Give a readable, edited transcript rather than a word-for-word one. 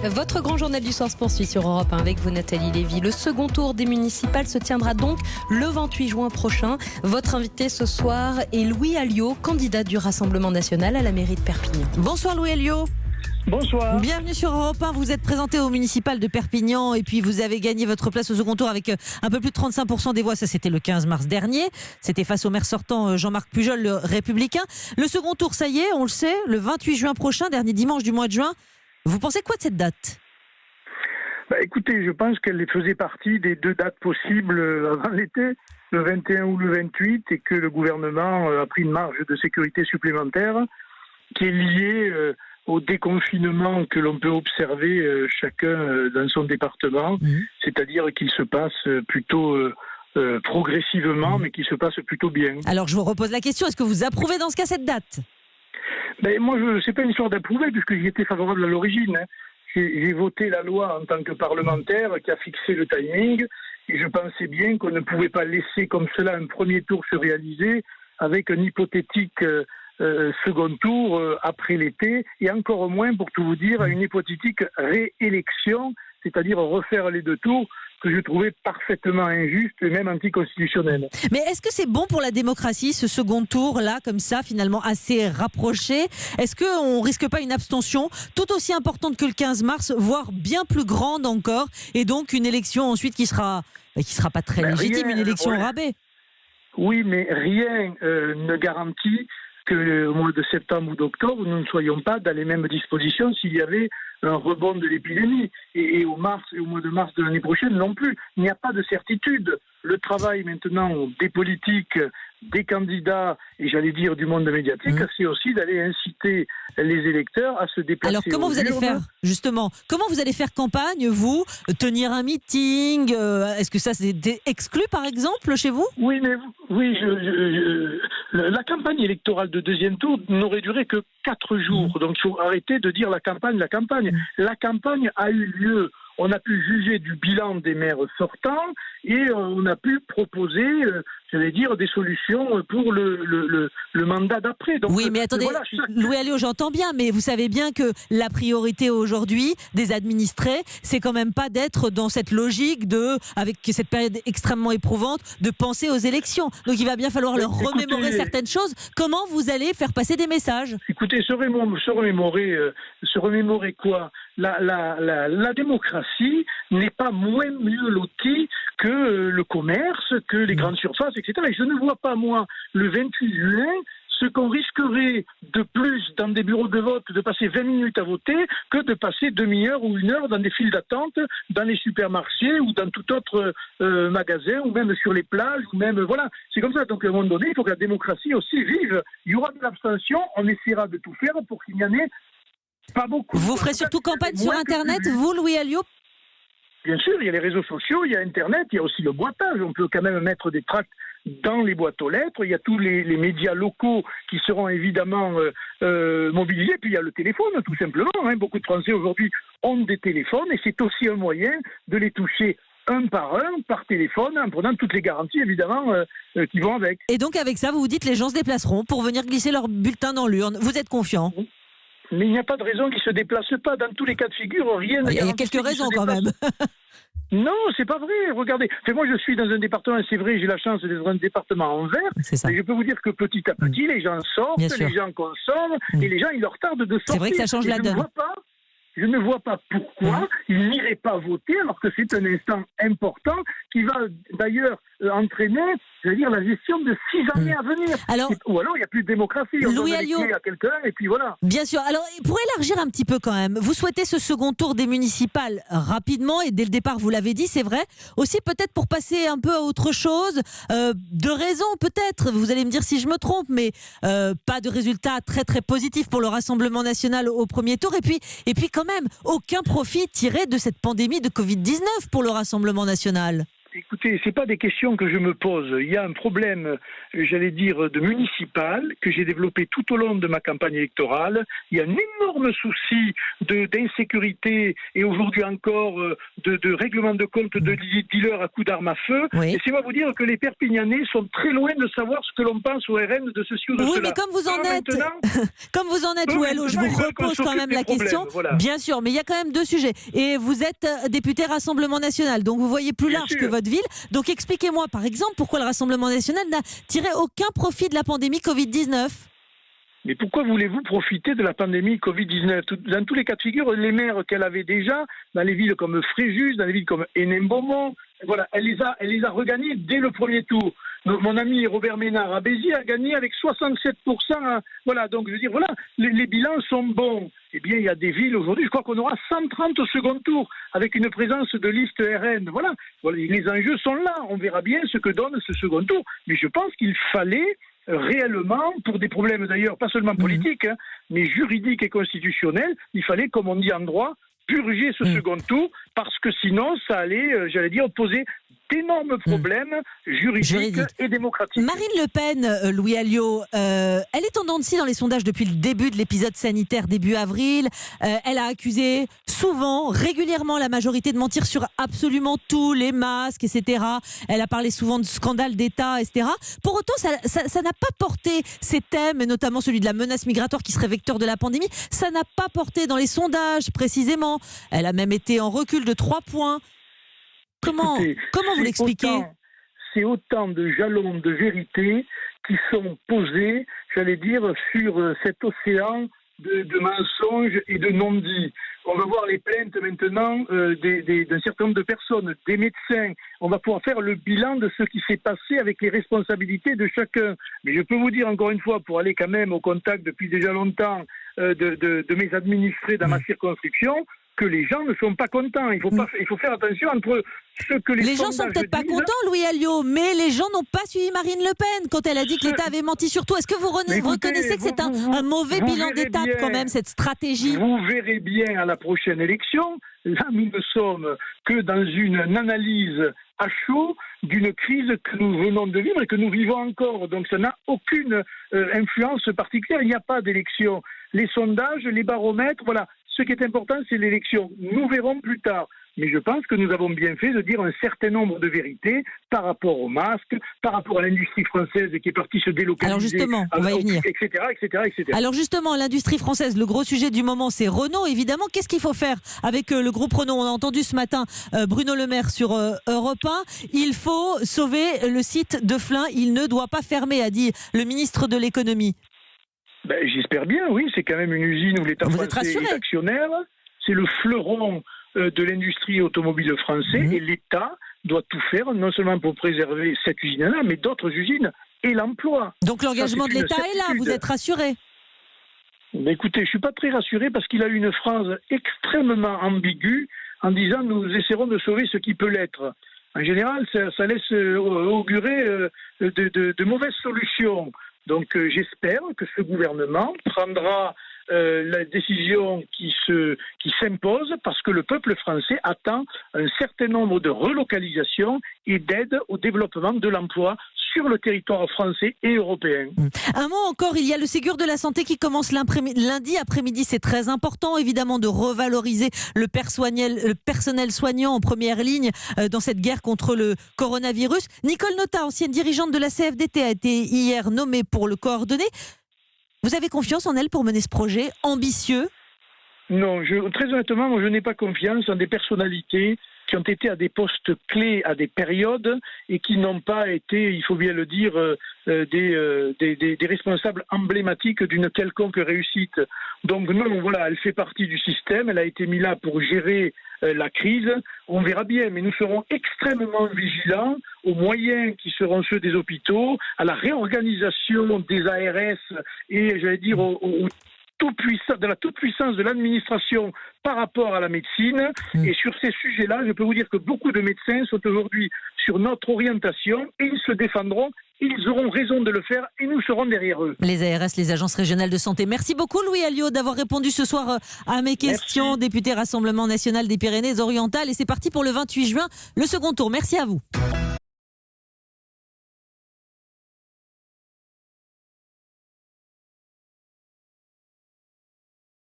Votre grand journal du soir se poursuit sur Europe 1 avec vous, Nathalie Lévy. Le second tour des municipales se tiendra donc le 28 juin prochain. Votre invité ce soir est Louis Alliot, candidat du Rassemblement national à la mairie de Perpignan. Bonsoir Louis Alliot. Bonsoir. Bienvenue sur Europe 1. Vous êtes présenté au municipal de Perpignan et puis vous avez gagné votre place au second tour avec un peu plus de 35% des voix. Ça, c'était le 15 mars dernier. C'était face au maire sortant Jean-Marc Pujol, le républicain. Le second tour, ça y est, on le sait, le 28 juin prochain, dernier dimanche du mois de juin. Vous pensez quoi de cette date ? Écoutez, je pense qu'elle faisait partie des deux dates possibles avant l'été, le 21 ou le 28, et que le gouvernement a pris une marge de sécurité supplémentaire qui est liée au déconfinement que l'on peut observer chacun dans son département, c'est-à-dire qu'il se passe plutôt progressivement, mais qu'il se passe plutôt bien. Alors je vous repose la question, est-ce que vous approuvez dans ce cas cette date ? Moi, c'est pas une histoire d'approuver, puisque j'y étais favorable à l'origine. J'ai voté la loi en tant que parlementaire qui a fixé le timing, et je pensais bien qu'on ne pouvait pas laisser comme cela un premier tour se réaliser avec un hypothétique second tour après l'été, et encore moins, pour tout vous dire, une hypothétique réélection, c'est-à-dire refaire les deux tours, que je trouvais parfaitement injuste et même anticonstitutionnel. Mais est-ce que c'est bon pour la démocratie, ce second tour-là, comme ça, finalement assez rapproché ? Est-ce qu'on ne risque pas une abstention tout aussi importante que le 15 mars, voire bien plus grande encore, et donc une élection ensuite qui sera pas très légitime, une élection au rabais ? Oui, mais rien ne garantit qu'au mois de septembre ou d'octobre, nous ne soyons pas dans les mêmes dispositions s'il y avait un rebond de l'épidémie. Et au mois de mars de l'année prochaine non plus. Il n'y a pas de certitude. Le travail maintenant des politiques, des candidats, et j'allais dire du monde médiatique, c'est aussi d'aller inciter les électeurs à se déplacer. Alors comment vous allez faire, justement ? Comment vous allez faire campagne, vous ? Tenir un meeting ? Est-ce que ça c'est exclu par exemple chez vous ? Oui, mais la campagne électorale de deuxième tour n'aurait duré que 4 jours. Donc il faut arrêter de dire la campagne. La campagne a eu lieu. On a pu juger du bilan des maires sortants et on a pu proposer, des solutions pour le mandat d'après. Donc, oui, mais attendez, Louis Alliot, j'entends bien, mais vous savez bien que la priorité aujourd'hui des administrés, c'est quand même pas d'être dans cette logique avec cette période extrêmement éprouvante, de penser aux élections. Donc il va bien falloir leur remémorer certaines choses. Comment vous allez faire passer des messages ? Écoutez, se remémorer quoi ? La démocratie n'est pas moins mieux lotie que le commerce, que les grandes surfaces, etc. Et je ne vois pas, moi, le 28 juin, ce qu'on risquerait de plus dans des bureaux de vote, de passer 20 minutes à voter, que de passer demi-heure ou une heure dans des files d'attente, dans les supermarchés ou dans tout autre magasin, ou même sur les plages, ou même, voilà. C'est comme ça. Donc, à un moment donné, il faut que la démocratie aussi vive. Il y aura de l'abstention, on essaiera de tout faire pour qu'il n'y en ait pas beaucoup. Vous ferez surtout campagne sur Internet, vous, Louis Alliot ? Bien sûr, il y a les réseaux sociaux, il y a Internet, il y a aussi le boitage. On peut quand même mettre des tracts dans les boîtes aux lettres. Il y a tous les médias locaux qui seront évidemment mobilisés. Puis il y a le téléphone, tout simplement. Beaucoup de Français aujourd'hui ont des téléphones et c'est aussi un moyen de les toucher un par téléphone, en prenant toutes les garanties, évidemment, qui vont avec. Et donc avec ça, vous vous dites les gens se déplaceront pour venir glisser leur bulletin dans l'urne. Vous êtes confiant ? Mais il n'y a pas de raison qu'ils ne se déplacent pas. Dans tous les cas de figure, rien ne garantit. Il y a quelques raisons quand même. Non, c'est pas vrai. Regardez, moi je suis dans un département, c'est vrai, j'ai la chance d'être dans un département en vert. Mais je peux vous dire que petit à petit, les gens sortent, les gens consomment, et les gens, il leur tarde de sortir. C'est vrai que ça change la donne. Je ne vois pas pourquoi ils n'iraient pas voter alors que c'est un instant important qui va d'ailleurs entraîner, la gestion de 6 années à venir. Ou alors il n'y a plus de démocratie. On donne les clés à quelqu'un et puis voilà. Bien sûr. Alors pour élargir un petit peu quand même, vous souhaitez ce second tour des municipales rapidement et dès le départ, vous l'avez dit, c'est vrai. Aussi peut-être pour passer un peu à autre chose. De raisons peut-être, vous allez me dire si je me trompe, mais pas de résultats très très positifs pour le Rassemblement national au premier tour. Et puis quand même, aucun profit tiré de cette pandémie de Covid-19 pour le Rassemblement national. Écoutez, c'est pas des questions que je me pose. Il y a un problème, j'allais dire, de municipal que j'ai développé tout au long de ma campagne électorale. Il y a un énorme souci d'insécurité et aujourd'hui encore de règlement de compte de dealers à coups d'armes à feu. Oui. Et c'est moi vous dire que les Perpignanais sont très loin de savoir ce que l'on pense au RN de ceci ou de cela. Oui, mais comme vous en êtes, Louis Alliot, je vous repose quand même la question. Voilà. Bien sûr, mais il y a quand même deux sujets. Et vous êtes député Rassemblement National, donc vous voyez plus large que votre ville. Donc expliquez-moi, par exemple, pourquoi le Rassemblement National n'a tiré aucun profit de la pandémie Covid-19 ? Mais pourquoi voulez-vous profiter de la pandémie Covid-19 ? Dans tous les cas de figure, les maires qu'elle avait déjà, dans les villes comme Fréjus, dans les villes comme Hénin-Beaumont, voilà, elle les a regagnés dès le premier tour. Mon ami Robert Ménard à Béziers a gagné avec 67%. Voilà, donc je veux dire, voilà, les bilans sont bons. Eh bien, il y a des villes aujourd'hui, je crois qu'on aura 130 au second tour avec une présence de liste RN. Voilà, les enjeux sont là. On verra bien ce que donne ce second tour. Mais je pense qu'il fallait réellement, pour des problèmes d'ailleurs pas seulement politiques, mais juridiques et constitutionnels, il fallait, comme on dit en droit, purger ce second tour, parce que sinon ça allait, j'allais dire, poser d'énormes problèmes juridiques et démocratiques. Marine Le Pen, Louis Alliot, elle est en dents de scie dans les sondages depuis le début de l'épisode sanitaire, début avril. Elle a accusé souvent, régulièrement, la majorité de mentir sur absolument tout, les masques, etc. Elle a parlé souvent de scandales d'État, etc. Pour autant, ça n'a pas porté ces thèmes, et notamment celui de la menace migratoire qui serait vecteur de la pandémie. Ça n'a pas porté dans les sondages, précisément. Elle a même été en recul de 3 points. Comment vous l'expliquez ? C'est autant de jalons de vérité qui sont posés, j'allais dire, sur cet océan de mensonges et de non-dits. On va voir les plaintes maintenant d'un certain nombre de personnes, des médecins. On va pouvoir faire le bilan de ce qui s'est passé avec les responsabilités de chacun. Mais je peux vous dire encore une fois, pour aller quand même au contact depuis déjà longtemps de mes administrés dans ma circonscription, que les gens ne sont pas contents. Il faut faire attention entre ce que les gens sont peut-être pas contents, Louis Alliot, mais les gens n'ont pas suivi Marine Le Pen quand elle a dit que l'État avait menti sur tout. Est-ce que vous reconnaissez que c'est un mauvais bilan d'étape quand même, cette stratégie ? Vous verrez bien à la prochaine élection, là nous ne sommes que dans une analyse à chaud d'une crise que nous venons de vivre et que nous vivons encore. Donc ça n'a aucune influence particulière. Il n'y a pas d'élection. Les sondages, les baromètres, voilà. Ce qui est important, c'est l'élection. Nous verrons plus tard. Mais je pense que nous avons bien fait de dire un certain nombre de vérités par rapport aux masques, par rapport à l'industrie française qui est partie se délocaliser. Alors justement, on va y venir. Etc. Alors justement, l'industrie française, le gros sujet du moment, c'est Renault, évidemment. Qu'est-ce qu'il faut faire avec le groupe Renault ? On a entendu ce matin Bruno Le Maire sur Europe 1. Il faut sauver le site de Flins. Il ne doit pas fermer, a dit le ministre de l'économie. J'espère bien, oui. C'est quand même une usine où l'État français est actionnaire. C'est le fleuron de l'industrie automobile français et l'État doit tout faire, non seulement pour préserver cette usine-là, mais d'autres usines et l'emploi. Donc l'engagement de l'État est là, vous êtes rassuré ? Écoutez, je ne suis pas très rassuré parce qu'il a eu une phrase extrêmement ambiguë en disant « nous essaierons de sauver ce qui peut l'être ». En général, ça laisse augurer de mauvaises solutions. Donc j'espère que ce gouvernement prendra la décision qui s'impose parce que le peuple français attend un certain nombre de relocalisations et d'aides au développement de l'emploi sur le territoire français et européen. Un mot encore, il y a le Ségur de la santé qui commence lundi après-midi. C'est très important évidemment de revaloriser le personnel soignant en première ligne dans cette guerre contre le coronavirus. Nicole Notat, ancienne dirigeante de la CFDT, a été hier nommée pour le coordonner. Vous avez confiance en elle pour mener ce projet ambitieux ? Non, très honnêtement, moi, je n'ai pas confiance en des personnalités qui ont été à des postes clés à des périodes et qui n'ont pas été, il faut bien le dire, des responsables emblématiques d'une quelconque réussite. Donc non, voilà, elle fait partie du système, elle a été mise là pour gérer la crise. On verra bien, mais nous serons extrêmement vigilants aux moyens qui seront ceux des hôpitaux, à la réorganisation des ARS et, j'allais dire, aux de la toute-puissance de l'administration par rapport à la médecine. Et sur ces sujets-là, je peux vous dire que beaucoup de médecins sont aujourd'hui sur notre orientation et ils se défendront. Ils auront raison de le faire et nous serons derrière eux. Les ARS, les agences régionales de santé. Merci beaucoup Louis Alliot d'avoir répondu ce soir à mes questions. Député Rassemblement national des Pyrénées-Orientales. Et c'est parti pour le 28 juin, le second tour. Merci à vous.